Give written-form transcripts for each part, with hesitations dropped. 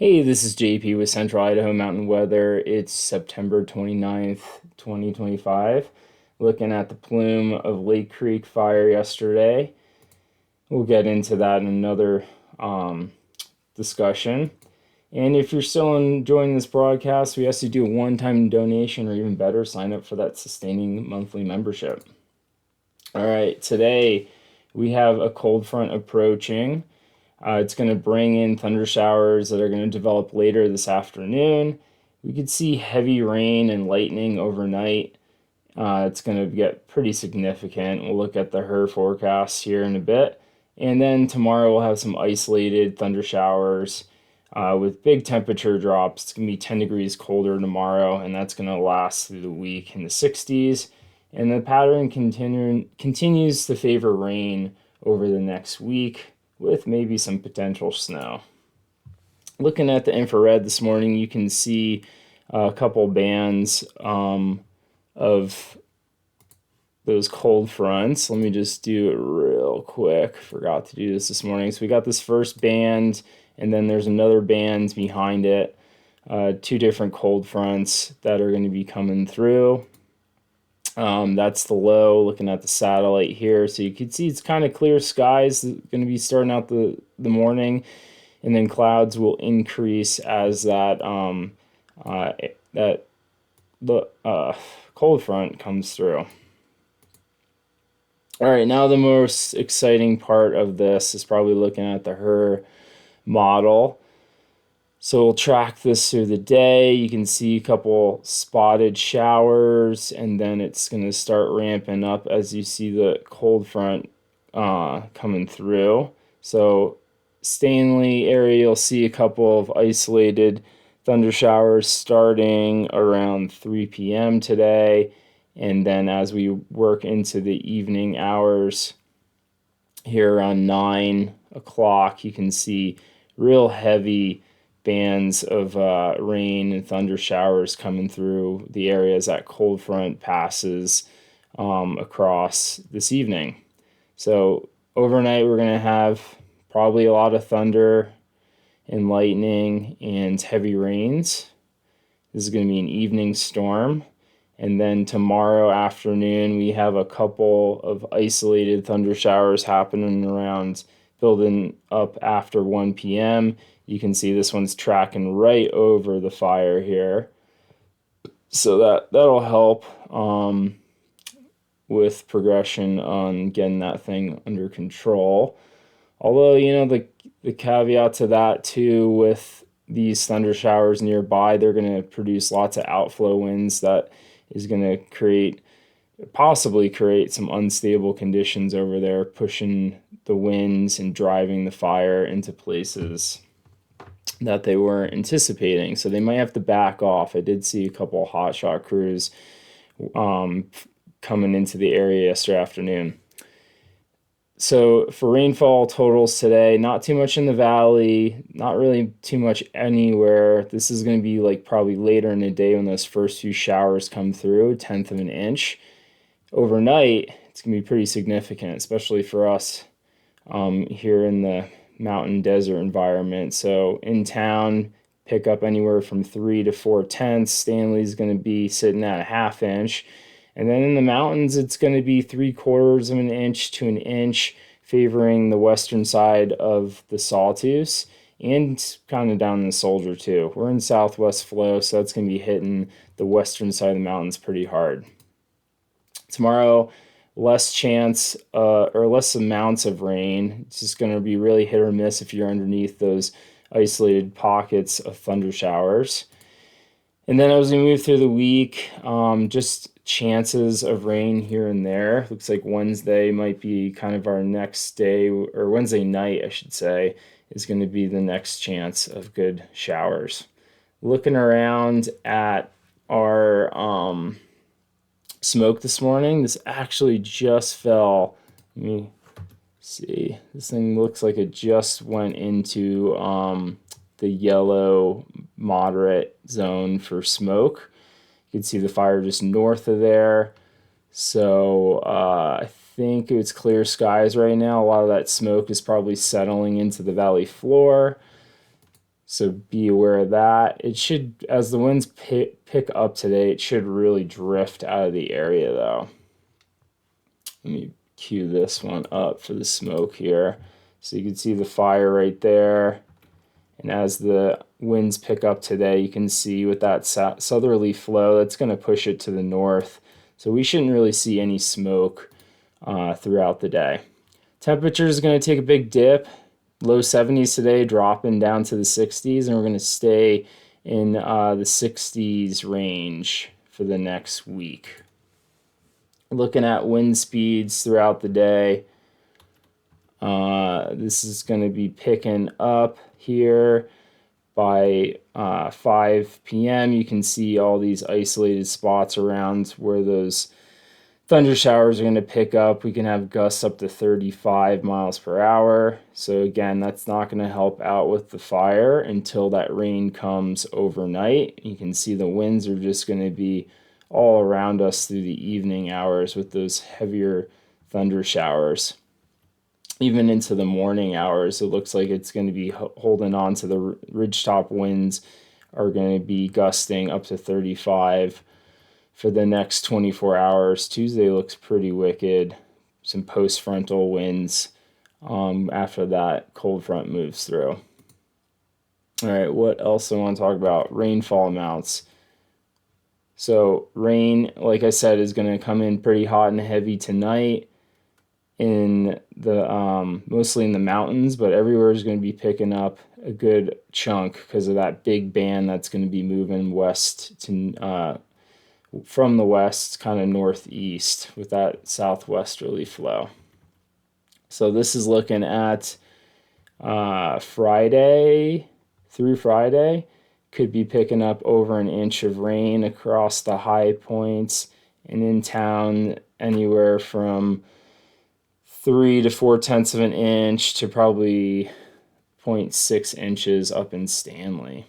Hey, this is JP with Central Idaho Mountain Weather. It's September 29th, 2025. Looking at the plume of Lake Creek fire yesterday. We'll get into that in another discussion. And if you're still enjoying this broadcast, we ask you to do a one-time donation, or even better, sign up for that sustaining monthly membership. All right, today we have a cold front approaching. It's going to bring in thunder showers that are going to develop later this afternoon. We could see heavy rain and lightning overnight. It's going to get pretty significant. We'll look at the HER forecast here in a bit. And then tomorrow we'll have some isolated thunder showers with big temperature drops. It's going to be 10 degrees colder tomorrow, and that's going to last through the week in the 60s. And the pattern continues to favor rain over the next week, with maybe some potential snow. Looking at the infrared this morning, you can see a couple bands of those cold fronts. Let me just do it real quick. Forgot to do this morning. So we got this first band, and then there's another band behind it. Two different cold fronts that are going to be coming through. That's the low, looking at the satellite here. So you can see it's kind of clear skies going to be starting out the morning, and then clouds will increase as that cold front comes through. All right, now the most exciting part of this is probably looking at the HER model. So we'll track this through the day. You can see a couple spotted showers, and then it's going to start ramping up as you see the cold front coming through. So Stanley area, you'll see a couple of isolated thunder showers starting around 3 p.m. today. And then as we work into the evening hours here around 9 o'clock, you can see real heavy bands of rain and thunder showers coming through the areas that cold front passes across this evening. So overnight we're going to have probably a lot of thunder and lightning and heavy rains. This is going to be an evening storm. And then tomorrow afternoon we have a couple of isolated thunder showers happening around, building up after 1 p.m. You can see this one's tracking right over the fire here. So that'll help with progression on getting that thing under control. Although, the caveat to that too, with these thunder showers nearby, they're going to produce lots of outflow winds that is going to possibly create some unstable conditions over there, pushing the winds and driving the fire into places that they weren't anticipating. So they might have to back off. I did see a couple of hotshot crews coming into the area yesterday afternoon. So for rainfall totals today, not too much in the valley, not really too much anywhere. This is going to be like probably later in the day when those first few showers come through, 1/10 of an inch. Overnight, it's going to be pretty significant, especially for us here in the mountain desert environment. So in town, pick up anywhere from 3 to 4/10. Stanley's going to be sitting at a 1/2 inch. And then in the mountains, it's going to be 3/4 of an inch to an inch, favoring the western side of the Sawtooth and kind of down in the Soldier too. We're in southwest flow, so that's going to be hitting the western side of the mountains pretty hard. Tomorrow, less chance or less amounts of rain. It's just going to be really hit or miss if you're underneath those isolated pockets of thunder showers. And then as we move through the week, just chances of rain here and there. Looks like Wednesday might be kind of our next day, or Wednesday night, I should say, is going to be the next chance of good showers. Looking around at our smoke this morning, this actually just fell. Let me see. This thing looks like it just went into the yellow moderate zone for smoke. You can see the fire just north of there. So I think it's clear skies right now. A lot of that smoke is probably settling into the valley floor. So be aware of that. It should, as the winds pick up today, it should really drift out of the area though. Let me cue this one up for the smoke here. So you can see the fire right there. And as the winds pick up today, you can see with that southerly flow, that's going to push it to the north. So we shouldn't really see any smoke throughout the day. Temperature is going to take a big dip. Low 70s today, dropping down to the 60s, and we're going to stay in the 60s range for the next week. Looking at wind speeds throughout the day, this is going to be picking up here by 5 p.m. You can see all these isolated spots around where those thunder showers are going to pick up. We can have gusts up to 35 miles per hour. So again, that's not going to help out with the fire until that rain comes overnight. You can see the winds are just going to be all around us through the evening hours with those heavier thunder showers. Even into the morning hours, it looks like it's going to be holding on to the ridgetop winds are going to be gusting up to 35 for the next 24 hours. Tuesday looks pretty wicked. Some post-frontal winds after that cold front moves through. All right, what else I want to talk about? Rainfall amounts. So rain, like I said, is going to come in pretty hot and heavy tonight in the mostly in the mountains, but everywhere is going to be picking up a good chunk because of that big band that's going to be moving west to from the west, kind of northeast with that southwesterly flow. So this is looking at Friday through Friday. Could be picking up over an inch of rain across the high points, and in town anywhere from 3 to 4/10 of an inch to probably 0.6 inches up in Stanley.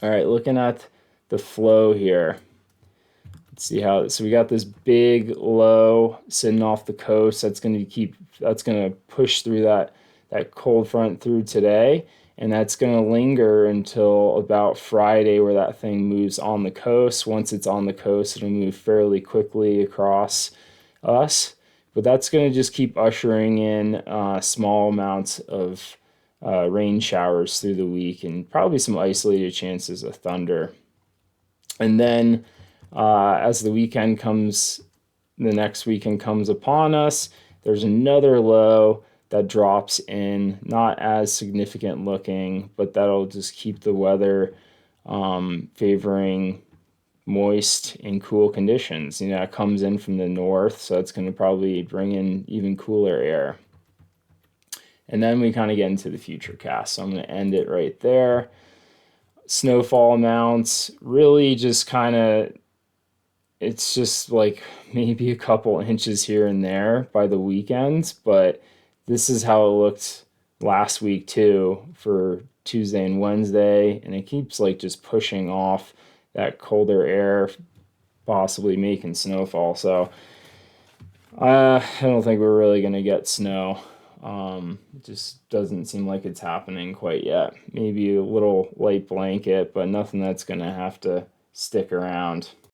All right, looking at the flow here. Let's see how, so we got this big low sitting off the coast that's going to push through that cold front through today, and that's going to linger until about Friday where that thing moves on the coast. Once it's on the coast, it'll move fairly quickly across us, but that's going to just keep ushering in small amounts of rain showers through the week and probably some isolated chances of thunder. And then as the next weekend comes upon us, there's another low that drops in, not as significant looking, but that'll just keep the weather favoring moist and cool conditions. You know, it comes in from the north, so it's going to probably bring in even cooler air. And then we kind of get into the future cast. So I'm going to end it right there. Snowfall amounts, really just kind of, it's just like maybe a couple inches here and there by the weekend, but this is how it looked last week too for Tuesday and Wednesday, and it keeps like just pushing off that colder air, possibly making snowfall. So I don't think we're really going to get snow. It just doesn't seem like it's happening quite yet. Maybe a little light blanket, but nothing that's going to have to stick around.